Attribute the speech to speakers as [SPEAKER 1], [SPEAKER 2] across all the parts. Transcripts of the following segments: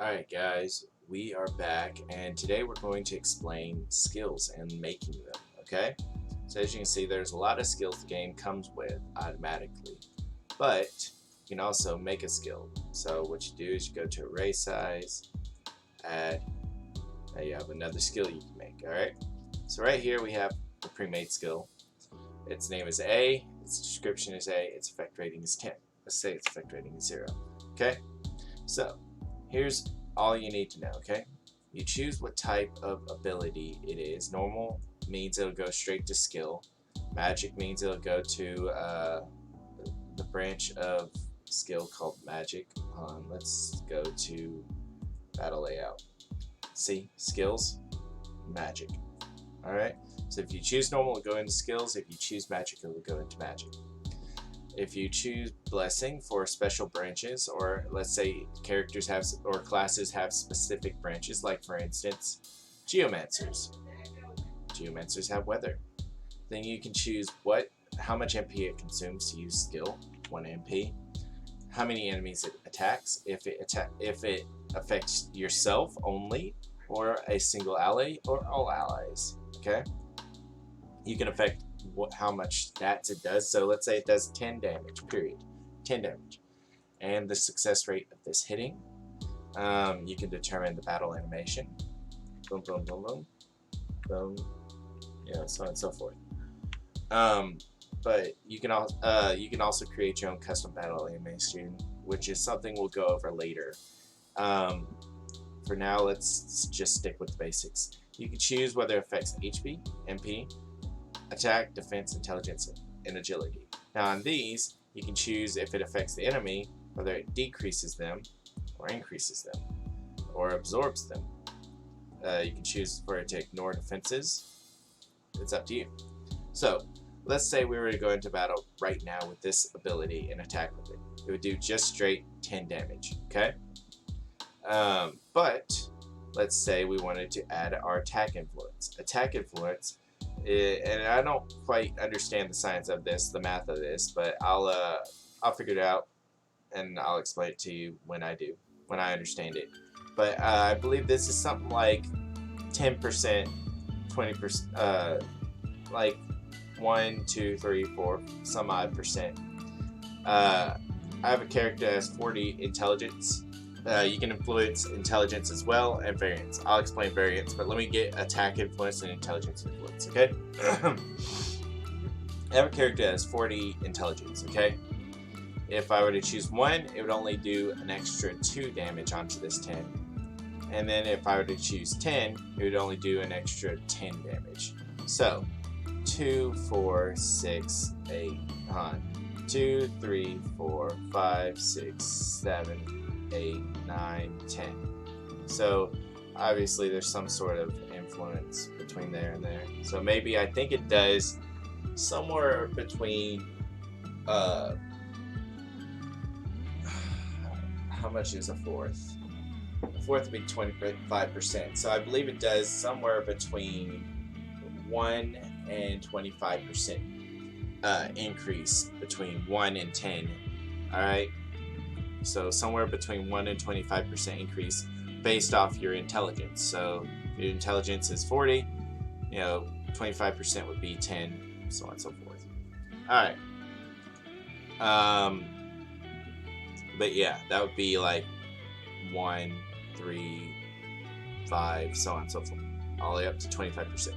[SPEAKER 1] Alright guys, we are back and today we're going to explain skills and making them, okay? So as you can see, there's a lot of skills the game comes with automatically, but you can also make a skill. So what you do is you go to array size, add, now you have another skill you can make, alright? So right here we have the pre-made skill. Its name is A, its description is A, its effect rating is 10. Let's say its effect rating is 0, okay? So here's all you need to know, okay? You choose what type of ability it is. Normal means it'll go straight to skill. Magic means it'll go to the branch of skill called magic. Let's go to battle layout. See, skills, magic. Alright, so if you choose normal, it'll go into skills. If you choose magic, it'll go into magic. If you choose blessing for special branches, or let's say characters have or classes have specific branches, like for instance geomancers. Geomancers have weather. Then you can choose how much MP it consumes to use skill, 1 MP. How many enemies it attacks, if it affects yourself only, or a single ally, or all allies. Okay. You can affect how much stats it does. So let's say it does 10 damage, period. 10 damage. And the success rate of this hitting. You can determine the battle animation. Boom, boom, boom, boom. Boom. Yeah, so on and so forth. But you can also create your own custom battle animation, which is something we'll go over later. For now, let's just stick with the basics. You can choose whether it affects HP, MP, attack, defense, intelligence, and agility. Now on these, you can choose if it affects the enemy, whether it decreases them, or increases them, or absorbs them. You can choose for it to ignore defenses. It's up to you. So, let's say we were to go into battle right now with this ability and attack with it. It would do just straight 10 damage, okay? But, let's say we wanted to add our attack influence. Attack influence, and I don't quite understand the science of this, the math of this, but I'll figure it out and I'll explain it to you when I understand it. But I believe this is something like 10%, 20%, like 1, 2, 3, 4, some odd percent. I have a character that has 40 intelligence. You can influence intelligence as well and variance. I'll explain variance, but let me get attack influence and intelligence influence, okay? I have a character that has 40 intelligence, okay? If I were to choose 1, it would only do an extra 2 damage onto this 10. And then if I were to choose 10, it would only do an extra 10 damage. So, 2, 4, 6, 8, 2, 3, 4, 5, 6, 7, 8, 9, 10. So obviously there's some sort of influence between there and there. So maybe I think it does somewhere between how much is a fourth? A fourth would be 25%. So I believe it does somewhere between 1 and 25% increase between 1 and 10. Alright? So somewhere between 1 and 25% increase based off your intelligence. So if your intelligence is 40, 25% would be 10, so on and so forth. Alright. But yeah, that would be like 1, 3, 5, so on and so forth. All the way up to 25%.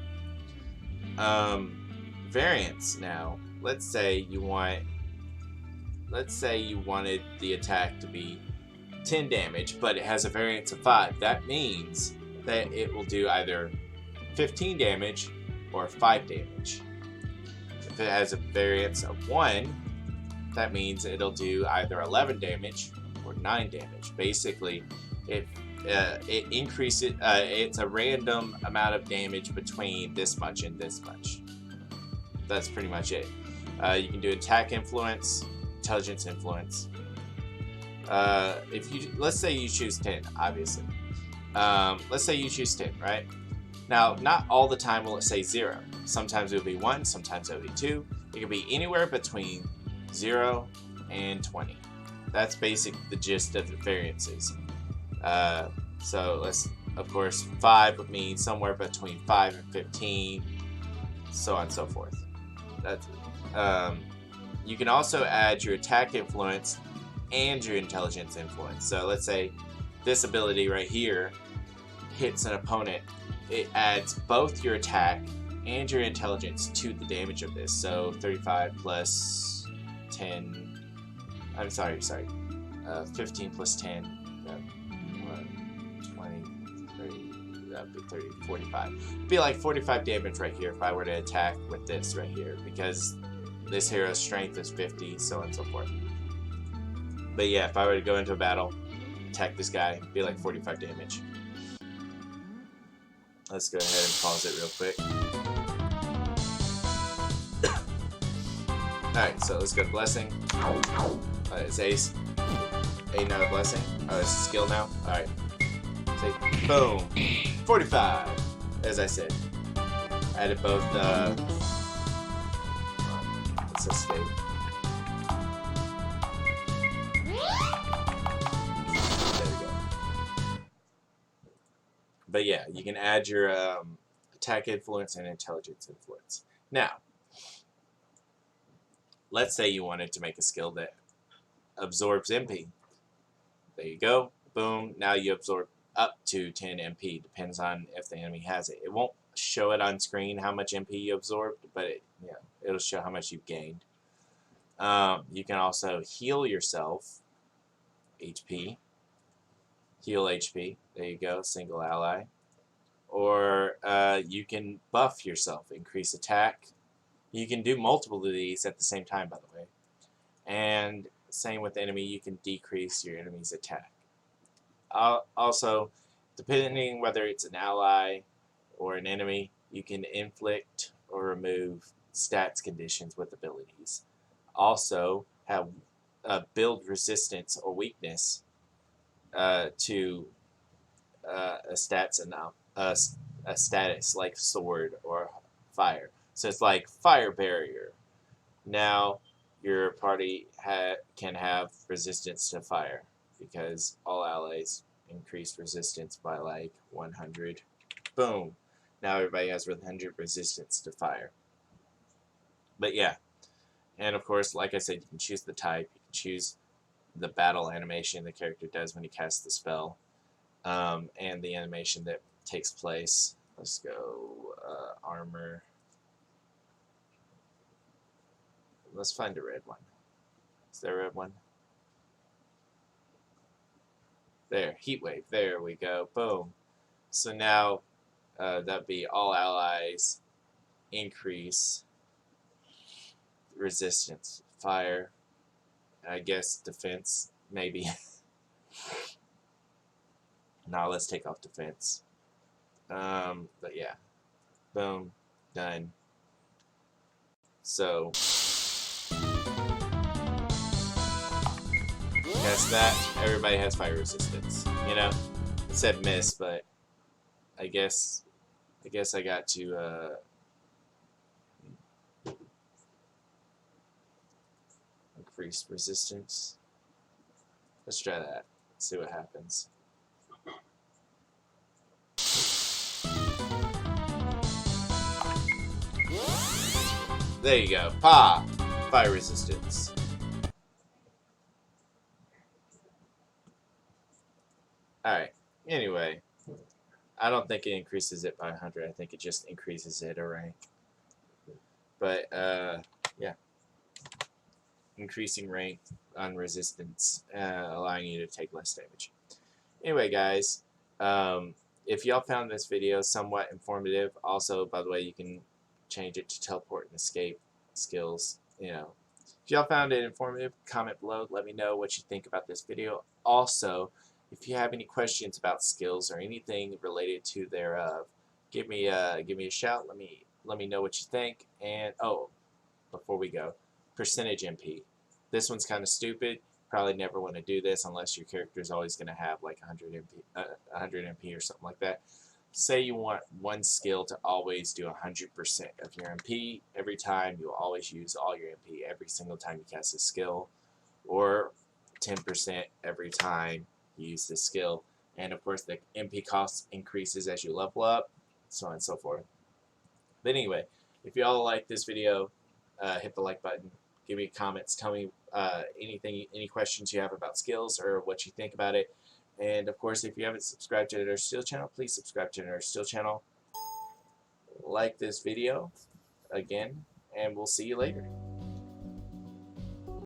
[SPEAKER 1] Variance now. Let's say you wanted the attack to be 10 damage, but it has a variance of 5. That means that it will do either 15 damage or 5 damage. If it has a variance of 1, that means it'll do either 11 damage or 9 damage. Basically, it increases. It's a random amount of damage between this much and this much. That's pretty much it. You can do attack influence, intelligence influence. Let's say you choose 10, obviously. Let's say you choose 10, right? Now, not all the time will it say 0. Sometimes it'll be 1, sometimes it'll be 2. It can be anywhere between 0 and 20. That's basically the gist of the variances. So let's, of course, 5 would mean somewhere between 5 and 15, so on and so forth. That's you can also add your attack influence and your intelligence influence. So let's say this ability right here hits an opponent, it adds both your attack and your intelligence to the damage of this. So 35 plus 10. I'm sorry. 15 plus 10. 20, 30. That'd be 30, 45. It'd be like 45 damage right here if I were to attack with this right here, because this hero's strength is 50, so on and so forth. But yeah, if I were to go into a battle, attack this guy, it'd be like 45 damage. Let's go ahead and pause it real quick. Alright, so let's go to Blessing. It's Ace. Another Blessing. Oh, it's a skill now? Alright. Say, boom. 45! As I said. Added both, let's escape. But yeah, you can add your attack influence and intelligence influence. Now, let's say you wanted to make a skill that absorbs MP. There you go. Boom. Now you absorb up to 10 MP. Depends on if the enemy has it. It won't show it on screen how much MP you absorbed, but it'll show how much you've gained. You can also heal yourself. HP. Heal HP. There you go. Single ally. Or you can buff yourself. Increase attack. You can do multiple of these at the same time, by the way. And same with the enemy. You can decrease your enemy's attack. Also, depending whether it's an ally or an enemy, you can inflict or remove stats conditions with abilities. Also, have build resistance or weakness to a status like sword or fire. So it's like fire barrier. Now your party can have resistance to fire because all allies increase resistance by like 100. Boom. Now everybody has 100 resistance to fire. But yeah. And of course, like I said, you can choose the type. You can choose the battle animation the character does when he casts the spell. And the animation that takes place. Let's go armor. Let's find a red one. Is there a red one? There, heat wave. There we go. Boom. So now that'd be all allies increase resistance, fire, I guess defense, maybe. Now let's take off defense. But yeah, boom, done. So that's that. Everybody has fire resistance. You know, it said miss, but I guess I got to increase resistance. Let's try that. See what happens. There you go. Pa! Fire resistance. Alright. Anyway. I don't think it increases it by 100. I think it just increases it a rank. But, yeah. Increasing rank on resistance, allowing you to take less damage. Anyway, guys. If y'all found this video somewhat informative, also, by the way, you can change it to teleport and escape skills. You know, if y'all found it informative, comment below. Let me know what you think about this video. Also, if you have any questions about skills or anything related to thereof, give me a shout. Let me know what you think. And oh, before we go, percentage MP. This one's kind of stupid. Probably never want to do this unless your character is always going to have like 100 MP or something like that. Say you want one skill to always do 100% of your MP every time. You'll always use all your MP every single time you cast a skill, or 10% every time you use this skill. and of course the MP cost increases as you level up, so on and so forth. But anyway, if y'all like this video, hit the like button, give me comments, tell me any questions you have about skills or what you think about it. And of course, if you haven't subscribed to our Steel channel, please subscribe to our Steel channel. Like this video again, and we'll see you later.